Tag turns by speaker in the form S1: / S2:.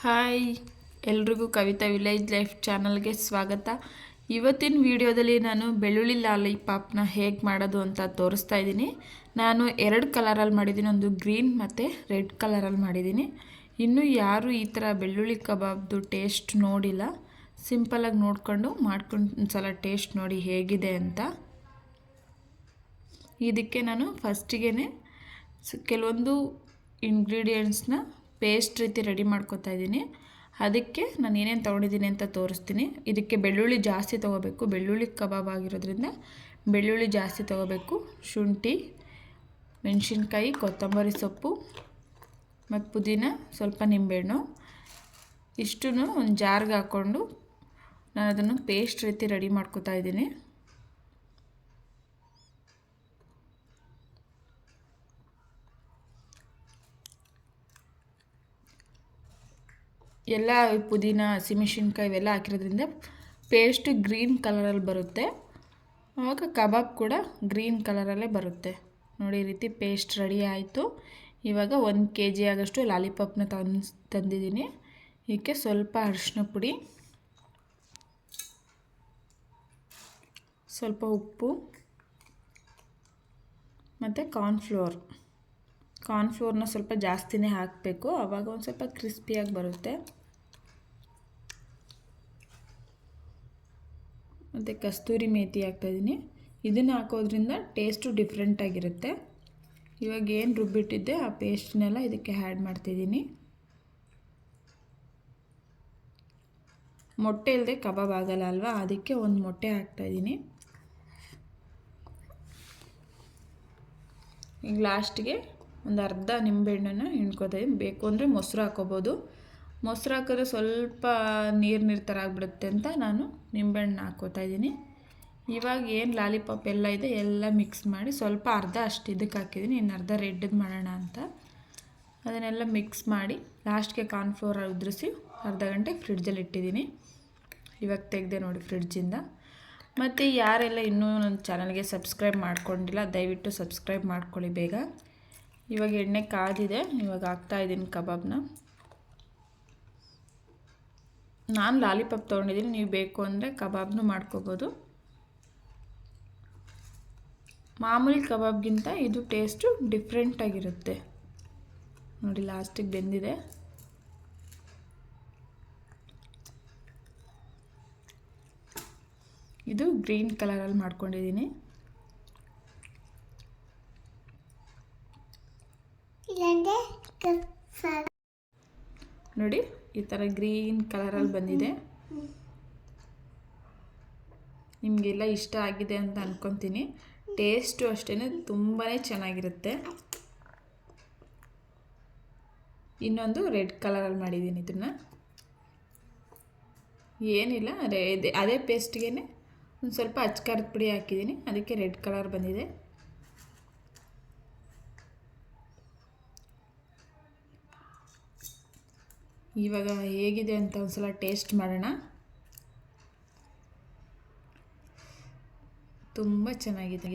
S1: Hi ಎಲ್ರಿಗೂ Kavita village life ಚಾನಲ್ಗೆ ಸ್ವಾಗತ. ಇವತ್ತಿನ ವಿಡಿಯೋದಲ್ಲಿ ನಾನು ಬೆಳ್ಳುಳ್ಳಿ ಲಾಲಿಪಾಪ್ನ ಹೇಗೆ ಮಾಡೋದು ಅಂತ ತೋರಿಸ್ತಾ ಇದ್ದೀನಿ. ನಾನು ಎರಡು ಕಲರಲ್ಲಿ ಮಾಡಿದ್ದೀನಿ, ಒಂದು ಗ್ರೀನ್ ಮತ್ತು ರೆಡ್ ಕಲರಲ್ಲಿ ಮಾಡಿದ್ದೀನಿ. ಇನ್ನೂ ಯಾರು ಈ ಥರ ಬೆಳ್ಳುಳ್ಳಿ ಕಬಾಬ್ದು ಟೇಸ್ಟ್ ನೋಡಿಲ್ಲ, ಸಿಂಪಲಾಗಿ ನೋಡಿಕೊಂಡು ಮಾಡ್ಕೊಂಡು ಒಂದು ಸಲ ಟೇಸ್ಟ್ ನೋಡಿ ಹೇಗಿದೆ ಅಂತ. ಇದಕ್ಕೆ ನಾನು ಫಸ್ಟಿಗೆ ಕೆಲವೊಂದು ಇಂಗ್ರೀಡಿಯೆಂಟ್ಸ್ನ ಪೇಸ್ಟ್ ರೀತಿ ರೆಡಿ ಮಾಡ್ಕೊತಾ ಇದ್ದೀನಿ. ಅದಕ್ಕೆ ನಾನು ಏನೇನು ತೊಗೊಂಡಿದ್ದೀನಿ ಅಂತ ತೋರಿಸ್ತೀನಿ. ಇದಕ್ಕೆ ಬೆಳ್ಳುಳ್ಳಿ ಜಾಸ್ತಿ ತೊಗೋಬೇಕು, ಬೆಳ್ಳುಳ್ಳಿ ಕಬಾಬ್ ಆಗಿರೋದ್ರಿಂದ ಬೆಳ್ಳುಳ್ಳಿ ಜಾಸ್ತಿ ತೊಗೋಬೇಕು. ಶುಂಠಿ, ಮೆಣಸಿನ್ಕಾಯಿ, ಕೊತ್ತಂಬರಿ ಸೊಪ್ಪು ಮತ್ತು ಪುದೀನ, ಸ್ವಲ್ಪ ನಿಂಬೆಹಣ್ಣು ಇಷ್ಟನ್ನು ಒಂದು ಜಾರ್ಗೆ ಹಾಕ್ಕೊಂಡು ನಾನು ಅದನ್ನು ಪೇಸ್ಟ್ ರೀತಿ ರೆಡಿ ಮಾಡ್ಕೊತಾ ಇದ್ದೀನಿ. ಎಲ್ಲ ಪುದೀನ, ಹಸಿಮೆಣಸಿನ್ಕಾಯಿ ಇವೆಲ್ಲ ಹಾಕಿರೋದ್ರಿಂದ ಪೇಸ್ಟು ಗ್ರೀನ್ ಕಲರಲ್ಲಿ ಬರುತ್ತೆ. ಆವಾಗ ಕಬಾಬ್ ಕೂಡ ಗ್ರೀನ್ ಕಲರಲ್ಲೇ ಬರುತ್ತೆ. ನೋಡಿ, ಈ ರೀತಿ ಪೇಸ್ಟ್ ರೆಡಿ ಆಯಿತು. ಇವಾಗ 1 kg ಆಗೋಷ್ಟು ಲಾಲಿಪಾಪ್ನ ತಂದಿದ್ದೀನಿ. ಇದಕ್ಕೆ ಸ್ವಲ್ಪ ಅರಿಶಿನ ಪುಡಿ, ಸ್ವಲ್ಪ ಉಪ್ಪು ಮತ್ತು ಕಾರ್ನ್ಫ್ಲೋರ್ನ ಸ್ವಲ್ಪ ಜಾಸ್ತಿನೇ ಹಾಕಬೇಕು, ಆವಾಗ ಒಂದು ಸ್ವಲ್ಪ ಕ್ರಿಸ್ಪಿಯಾಗಿ ಬರುತ್ತೆ. ಮತ್ತು ಕಸ್ತೂರಿ ಮೇಥಿ ಹಾಕ್ತಾಯಿದ್ದೀನಿ. ಇದನ್ನು ಹಾಕೋದ್ರಿಂದ ಟೇಸ್ಟು ಡಿಫ್ರೆಂಟಾಗಿರುತ್ತೆ. ಇವಾಗ ಏನು ರುಬ್ಬಿಟ್ಟಿದ್ದೆ ಆ ಪೇಸ್ಟ್ನೆಲ್ಲ ಇದಕ್ಕೆ ಆ್ಯಡ್ ಮಾಡ್ತಿದ್ದೀನಿ. ಮೊಟ್ಟೆ ಇಲ್ಲದೆ ಕಬಾಬ್ ಆಗಲ್ಲ ಅಲ್ವಾ, ಅದಕ್ಕೆ ಒಂದು ಮೊಟ್ಟೆ ಹಾಕ್ತಾಯಿದ್ದೀನಿ. ಈಗ ಲಾಸ್ಟಿಗೆ ಒಂದು ಅರ್ಧ ನಿಂಬೆಹಣ್ಣನ್ನು ಹಿಂಡ್ಕೊತಾಯಿದ್ದೀನಿ. ಬೇಕು ಅಂದರೆ ಮೊಸರು ಹಾಕ್ಕೋಬೋದು. ಮೊಸರು ಹಾಕಿದ್ರೆ ಸ್ವಲ್ಪ ನೀರು ಥರ ಆಗಿಬಿಡುತ್ತೆ ಅಂತ ನಾನು ನಿಂಬೆಹಣ್ಣು ಹಾಕ್ಕೋತಾ ಇದ್ದೀನಿ. ಇವಾಗ ಏನು ಲಾಲಿಪಾಪ್ ಎಲ್ಲ ಇದೆ ಎಲ್ಲ ಮಿಕ್ಸ್ ಮಾಡಿ ಸ್ವಲ್ಪ ಅರ್ಧ ಅಷ್ಟು ಇದಕ್ಕೆ ಹಾಕಿದ್ದೀನಿ, ಇನ್ನು ಅರ್ಧ ರೆಡ್ದು ಮಾಡೋಣ ಅಂತ. ಅದನ್ನೆಲ್ಲ ಮಿಕ್ಸ್ ಮಾಡಿ ಲಾಸ್ಟ್ಗೆ ಕಾರ್ನ್ಫ್ಲೋರ್ ಉದುರಿಸಿ ಅರ್ಧ ಗಂಟೆ ಫ್ರಿಡ್ಜಲ್ಲಿ ಇಟ್ಟಿದ್ದೀನಿ. ಇವಾಗ ತೆಗೆದೆ ನೋಡಿ ಫ್ರಿಡ್ಜಿಂದ. ಮತ್ತು ಯಾರೆಲ್ಲ ಇನ್ನೂ ನನ್ನ ಚಾನಲ್ಗೆ ಸಬ್ಸ್ಕ್ರೈಬ್ ಮಾಡ್ಕೊಂಡಿಲ್ಲ ದಯವಿಟ್ಟು ಸಬ್ಸ್ಕ್ರೈಬ್ ಮಾಡ್ಕೊಳ್ಳಿ ಬೇಗ. ಇವಾಗ ಎಣ್ಣೆ ಕಾದಿದೆ, ಇವಾಗ ಹಾಕ್ತಾಯಿದ್ದೀನಿ ಕಬಾಬ್ನ. ನಾನು ಲಾಲಿಪಾಪ್ ತೊಗೊಂಡಿದ್ದೀನಿ, ನೀವು ಬೇಕು ಅಂದರೆ ಕಬಾಬ್ನು ಮಾಡ್ಕೋಬೋದು. ಮಾಮೂಲಿ ಕಬಾಬ್ಗಿಂತ ಇದು ಟೇಸ್ಟು ಡಿಫ್ರೆಂಟಾಗಿರುತ್ತೆ. ನೋಡಿ, ಲಾಸ್ಟಿಗೆ ಬೆಂದಿದೆ. ಇದು ಗ್ರೀನ್ ಕಲರಲ್ಲಿ ಮಾಡ್ಕೊಂಡಿದ್ದೀನಿ. ನೋಡಿ, ಈ ಥರ ಗ್ರೀನ್ ಕಲರಲ್ಲಿ ಬಂದಿದೆ. ನಿಮಗೆಲ್ಲ ಇಷ್ಟ ಆಗಿದೆ ಅಂತ ಅಂದ್ಕೊತೀನಿ. ಟೇಸ್ಟು ಅಷ್ಟೇ ತುಂಬಾ ಚೆನ್ನಾಗಿರುತ್ತೆ. ಇನ್ನೊಂದು ರೆಡ್ ಕಲರಲ್ಲಿ ಮಾಡಿದ್ದೀನಿ. ಇದನ್ನು ಏನಿಲ್ಲ, ಅದೇ ಪೇಸ್ಟ್ಗೆ ಒಂದು ಸ್ವಲ್ಪ ಅಚ್ಕಾರದ ಪುಡಿ ಹಾಕಿದ್ದೀನಿ, ಅದಕ್ಕೆ ರೆಡ್ ಕಲರ್ ಬಂದಿದೆ. ಇವಾಗ ಹೇಗಿದೆ ಅಂತ ಒಂದು ಸಲ ಟೇಸ್ಟ್ ಮಾಡೋಣ. ತುಂಬ ಚೆನ್ನಾಗಿದೆ.